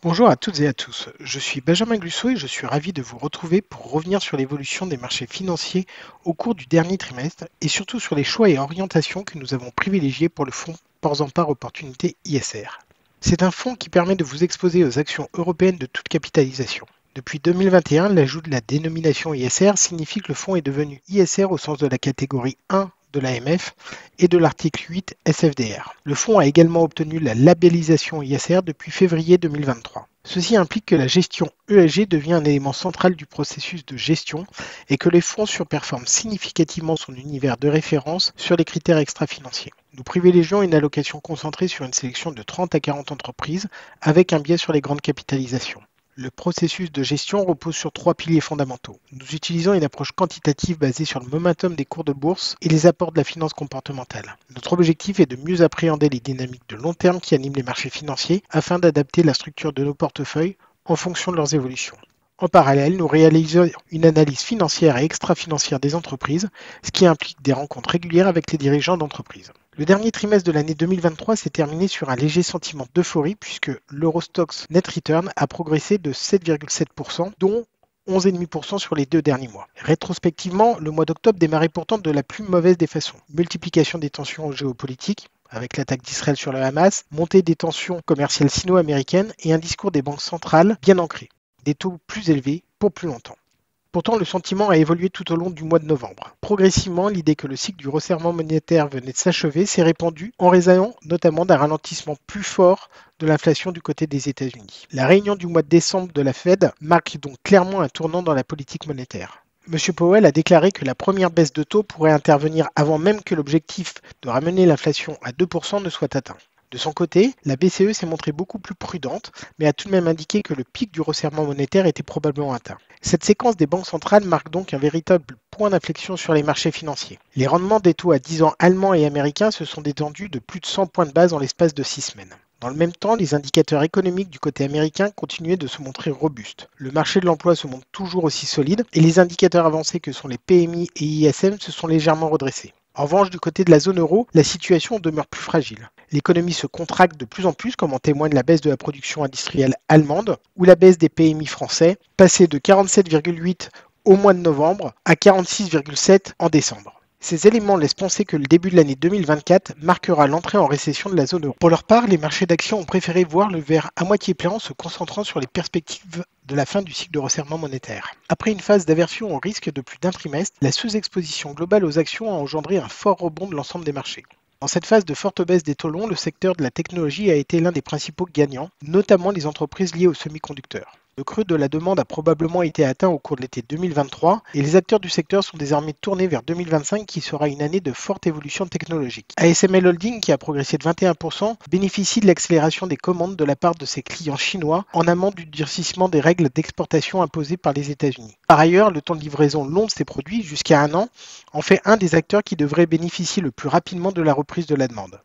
Bonjour à toutes et à tous, je suis Benjamin Glussot et je suis ravi de vous retrouver pour revenir sur l'évolution des marchés financiers au cours du dernier trimestre et surtout sur les choix et orientations que nous avons privilégiés pour le fonds Portzamparts Opportunité ISR. C'est un fonds qui permet de vous exposer aux actions européennes de toute capitalisation. Depuis 2021, l'ajout de la dénomination ISR signifie que le fonds est devenu ISR au sens de la catégorie 1 de l'AMF et de l'article 8 SFDR. Le fonds a également obtenu la labellisation ISR depuis février 2023. Ceci implique que la gestion ESG devient un élément central du processus de gestion et que les fonds surperforment significativement son univers de référence sur les critères extra-financiers. Nous privilégions une allocation concentrée sur une sélection de 30 à 40 entreprises avec un biais sur les grandes capitalisations. Le processus de gestion repose sur trois piliers fondamentaux. Nous utilisons une approche quantitative basée sur le momentum des cours de bourse et les apports de la finance comportementale. Notre objectif est de mieux appréhender les dynamiques de long terme qui animent les marchés financiers afin d'adapter la structure de nos portefeuilles en fonction de leurs évolutions. En parallèle, nous réalisons une analyse financière et extra-financière des entreprises, ce qui implique des rencontres régulières avec les dirigeants d'entreprises. Le dernier trimestre de l'année 2023 s'est terminé sur un léger sentiment d'euphorie puisque l'Eurostoxx Net Return a progressé de 7,7%, dont 11,5% sur les 2 derniers mois. Rétrospectivement, le mois d'octobre démarrait pourtant de la plus mauvaise des façons. Multiplication des tensions géopolitiques, avec l'attaque d'Israël sur le Hamas, montée des tensions commerciales sino-américaines et un discours des banques centrales bien ancré. Des taux plus élevés pour plus longtemps. Pourtant, le sentiment a évolué tout au long du mois de novembre. Progressivement, l'idée que le cycle du resserrement monétaire venait de s'achever s'est répandue en raison notamment d'un ralentissement plus fort de l'inflation du côté des États-Unis. La réunion du mois de décembre de la Fed marque donc clairement un tournant dans la politique monétaire. M. Powell a déclaré que la première baisse de taux pourrait intervenir avant même que l'objectif de ramener l'inflation à 2% ne soit atteint. De son côté, la BCE s'est montrée beaucoup plus prudente, mais a tout de même indiqué que le pic du resserrement monétaire était probablement atteint. Cette séquence des banques centrales marque donc un véritable point d'inflexion sur les marchés financiers. Les rendements des taux à 10 ans allemands et américains se sont détendus de plus de 100 points de base en l'espace de 6 semaines. Dans le même temps, les indicateurs économiques du côté américain continuaient de se montrer robustes. Le marché de l'emploi se montre toujours aussi solide et les indicateurs avancés que sont les PMI et ISM se sont légèrement redressés. En revanche, du côté de la zone euro, la situation demeure plus fragile. L'économie se contracte de plus en plus, comme en témoigne la baisse de la production industrielle allemande ou la baisse des PMI français, passée de 47,8 au mois de novembre à 46,7 en décembre. Ces éléments laissent penser que le début de l'année 2024 marquera l'entrée en récession de la zone euro. Pour leur part, les marchés d'actions ont préféré voir le verre à moitié plein en se concentrant sur les perspectives de la fin du cycle de resserrement monétaire. Après une phase d'aversion au risque de plus d'un trimestre, la sous-exposition globale aux actions a engendré un fort rebond de l'ensemble des marchés. Dans cette phase de forte baisse des taux longs, le secteur de la technologie a été l'un des principaux gagnants, notamment les entreprises liées aux semi-conducteurs. Le creux de la demande a probablement été atteint au cours de l'été 2023 et les acteurs du secteur sont désormais tournés vers 2025 qui sera une année de forte évolution technologique. ASML Holding, qui a progressé de 21%, bénéficie de l'accélération des commandes de la part de ses clients chinois en amont du durcissement des règles d'exportation imposées par les États-Unis. Par ailleurs, le temps de livraison long de ces produits, jusqu'à un an, en fait un des acteurs qui devrait bénéficier le plus rapidement de la reprise de la demande.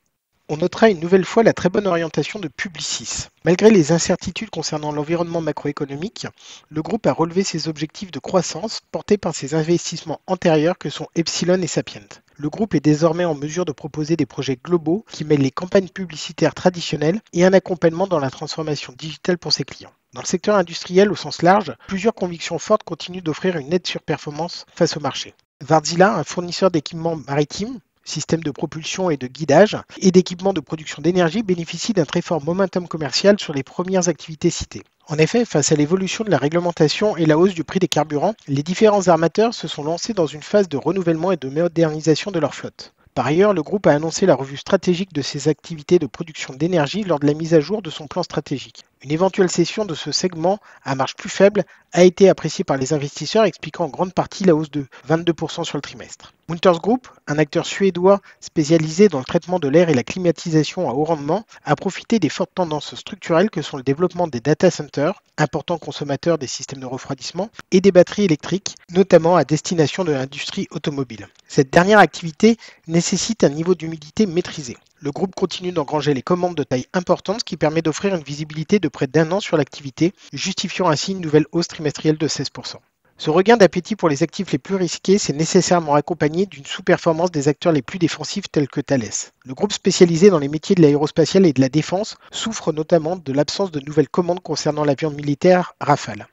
On notera une nouvelle fois la très bonne orientation de Publicis. Malgré les incertitudes concernant l'environnement macroéconomique, le groupe a relevé ses objectifs de croissance portés par ses investissements antérieurs que sont Epsilon et Sapient. Le groupe est désormais en mesure de proposer des projets globaux qui mêlent les campagnes publicitaires traditionnelles et un accompagnement dans la transformation digitale pour ses clients. Dans le secteur industriel au sens large, plusieurs convictions fortes continuent d'offrir une nette surperformance face au marché. Wärtsilä, un fournisseur d'équipements maritimes, systèmes de propulsion et de guidage, et d'équipements de production d'énergie bénéficient d'un très fort momentum commercial sur les premières activités citées. En effet, face à l'évolution de la réglementation et la hausse du prix des carburants, les différents armateurs se sont lancés dans une phase de renouvellement et de modernisation de leur flotte. Par ailleurs, le groupe a annoncé la revue stratégique de ses activités de production d'énergie lors de la mise à jour de son plan stratégique. Une éventuelle cession de ce segment à marge plus faible a été appréciée par les investisseurs, expliquant en grande partie la hausse de 22% sur le trimestre. Munters Group, un acteur suédois spécialisé dans le traitement de l'air et la climatisation à haut rendement, a profité des fortes tendances structurelles que sont le développement des data centers, importants consommateurs des systèmes de refroidissement, et des batteries électriques, notamment à destination de l'industrie automobile. Cette dernière activité nécessite un niveau d'humidité maîtrisé. Le groupe continue d'engranger les commandes de taille importante, ce qui permet d'offrir une visibilité de près d'un an sur l'activité, justifiant ainsi une nouvelle hausse trimestrielle de 16%. Ce regain d'appétit pour les actifs les plus risqués s'est nécessairement accompagné d'une sous-performance des acteurs les plus défensifs tels que Thales. Le groupe spécialisé dans les métiers de l'aérospatiale et de la défense souffre notamment de l'absence de nouvelles commandes concernant l'avion militaire Rafale.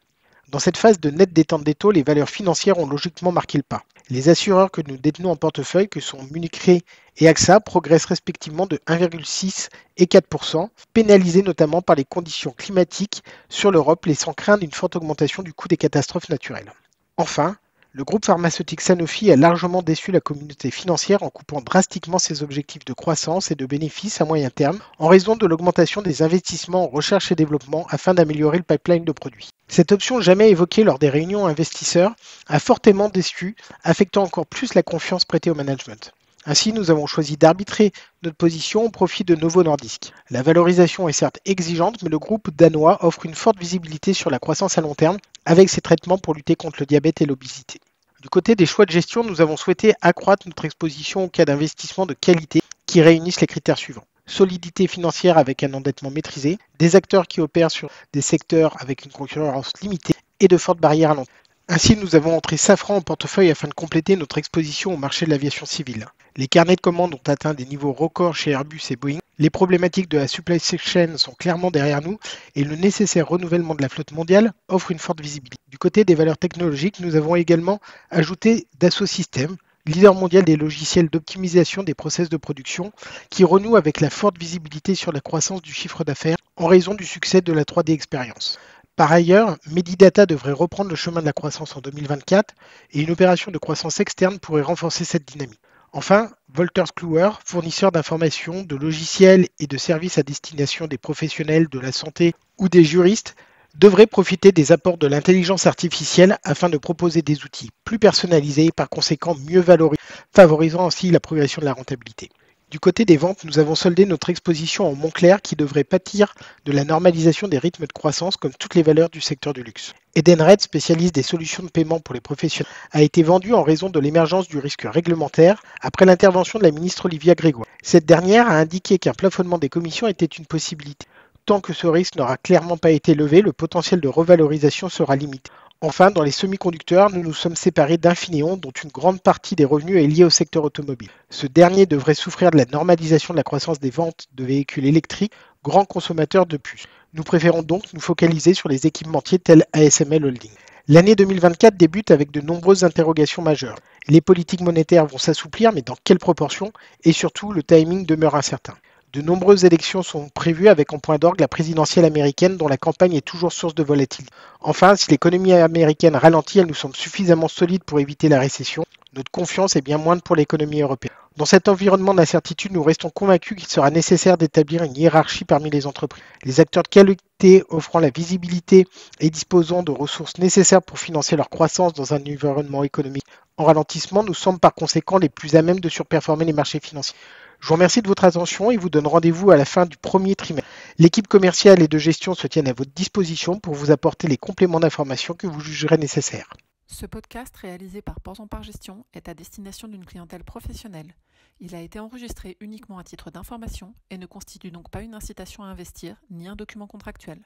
Dans cette phase de nette détente des taux, les valeurs financières ont logiquement marqué le pas. Les assureurs que nous détenons en portefeuille, que sont Munich Re et AXA, progressent respectivement de 1,6 et 4%, pénalisés notamment par les conditions climatiques sur l'Europe, laissant craindre une forte augmentation du coût des catastrophes naturelles. Enfin, le groupe pharmaceutique Sanofi a largement déçu la communauté financière en coupant drastiquement ses objectifs de croissance et de bénéfices à moyen terme en raison de l'augmentation des investissements en recherche et développement afin d'améliorer le pipeline de produits. Cette option jamais évoquée lors des réunions investisseurs a fortement déçu, affectant encore plus la confiance prêtée au management. Ainsi, nous avons choisi d'arbitrer notre position au profit de Novo Nordisk. La valorisation est certes exigeante, mais le groupe danois offre une forte visibilité sur la croissance à long terme avec ses traitements pour lutter contre le diabète et l'obésité. Du côté des choix de gestion, nous avons souhaité accroître notre exposition au cas d'investissement de qualité qui réunissent les critères suivants. Solidité financière avec un endettement maîtrisé, des acteurs qui opèrent sur des secteurs avec une concurrence limitée et de fortes barrières à long terme. Ainsi, nous avons entré Safran en portefeuille afin de compléter notre exposition au marché de l'aviation civile. Les carnets de commandes ont atteint des niveaux records chez Airbus et Boeing. Les problématiques de la supply chain sont clairement derrière nous et le nécessaire renouvellement de la flotte mondiale offre une forte visibilité. Du côté des valeurs technologiques, nous avons également ajouté Dassault Systèmes, leader mondial des logiciels d'optimisation des process de production, qui renoue avec la forte visibilité sur la croissance du chiffre d'affaires en raison du succès de la 3D Experience. Par ailleurs, Medidata devrait reprendre le chemin de la croissance en 2024 et une opération de croissance externe pourrait renforcer cette dynamique. Enfin, Wolters Kluwer, fournisseur d'informations, de logiciels et de services à destination des professionnels de la santé ou des juristes, devrait profiter des apports de l'intelligence artificielle afin de proposer des outils plus personnalisés et par conséquent mieux valorisés, favorisant ainsi la progression de la rentabilité. Du côté des ventes, nous avons soldé notre exposition en Moncler qui devrait pâtir de la normalisation des rythmes de croissance comme toutes les valeurs du secteur du luxe. Edenred, spécialiste des solutions de paiement pour les professionnels, a été vendu en raison de l'émergence du risque réglementaire après l'intervention de la ministre Olivia Grégoire. Cette dernière a indiqué qu'un plafonnement des commissions était une possibilité. Tant que ce risque n'aura clairement pas été levé, le potentiel de revalorisation sera limité. Enfin, dans les semi-conducteurs, nous nous sommes séparés d'Infineon, dont une grande partie des revenus est liée au secteur automobile. Ce dernier devrait souffrir de la normalisation de la croissance des ventes de véhicules électriques, grands consommateurs de puces. Nous préférons donc nous focaliser sur les équipementiers tels ASML Holding. L'année 2024 débute avec de nombreuses interrogations majeures. Les politiques monétaires vont s'assouplir, mais dans quelle proportion? Et surtout, le timing demeure incertain. De nombreuses élections sont prévues avec en point d'orgue la présidentielle américaine dont la campagne est toujours source de volatilité. Enfin, si l'économie américaine ralentit, elle nous semble suffisamment solide pour éviter la récession. Notre confiance est bien moindre pour l'économie européenne. Dans cet environnement d'incertitude, nous restons convaincus qu'il sera nécessaire d'établir une hiérarchie parmi les entreprises. Les acteurs de qualité offrant la visibilité et disposant de ressources nécessaires pour financer leur croissance dans un environnement économique en ralentissement nous semblent par conséquent les plus à même de surperformer les marchés financiers. Je vous remercie de votre attention et vous donne rendez-vous à la fin du premier trimestre. L'équipe commerciale et de gestion se tiennent à votre disposition pour vous apporter les compléments d'information que vous jugerez nécessaires. Ce podcast réalisé par Port en Part Gestion est à destination d'une clientèle professionnelle. Il a été enregistré uniquement à titre d'information et ne constitue donc pas une incitation à investir ni un document contractuel.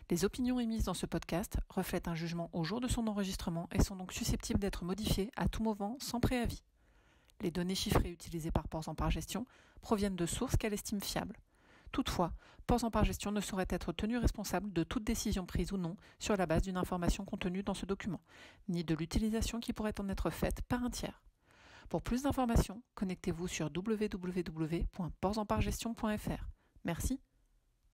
Les opinions émises dans ce podcast reflètent un jugement au jour de son enregistrement et sont donc susceptibles d'être modifiées à tout moment sans préavis. Les données chiffrées utilisées par Port en Part Gestion proviennent de sources qu'elle estime fiables. Toutefois, Port en Part Gestion ne saurait être tenu responsable de toute décision prise ou non sur la base d'une information contenue dans ce document, ni de l'utilisation qui pourrait en être faite par un tiers. Pour plus d'informations, connectez-vous sur www.portsenpartgestion.fr. Merci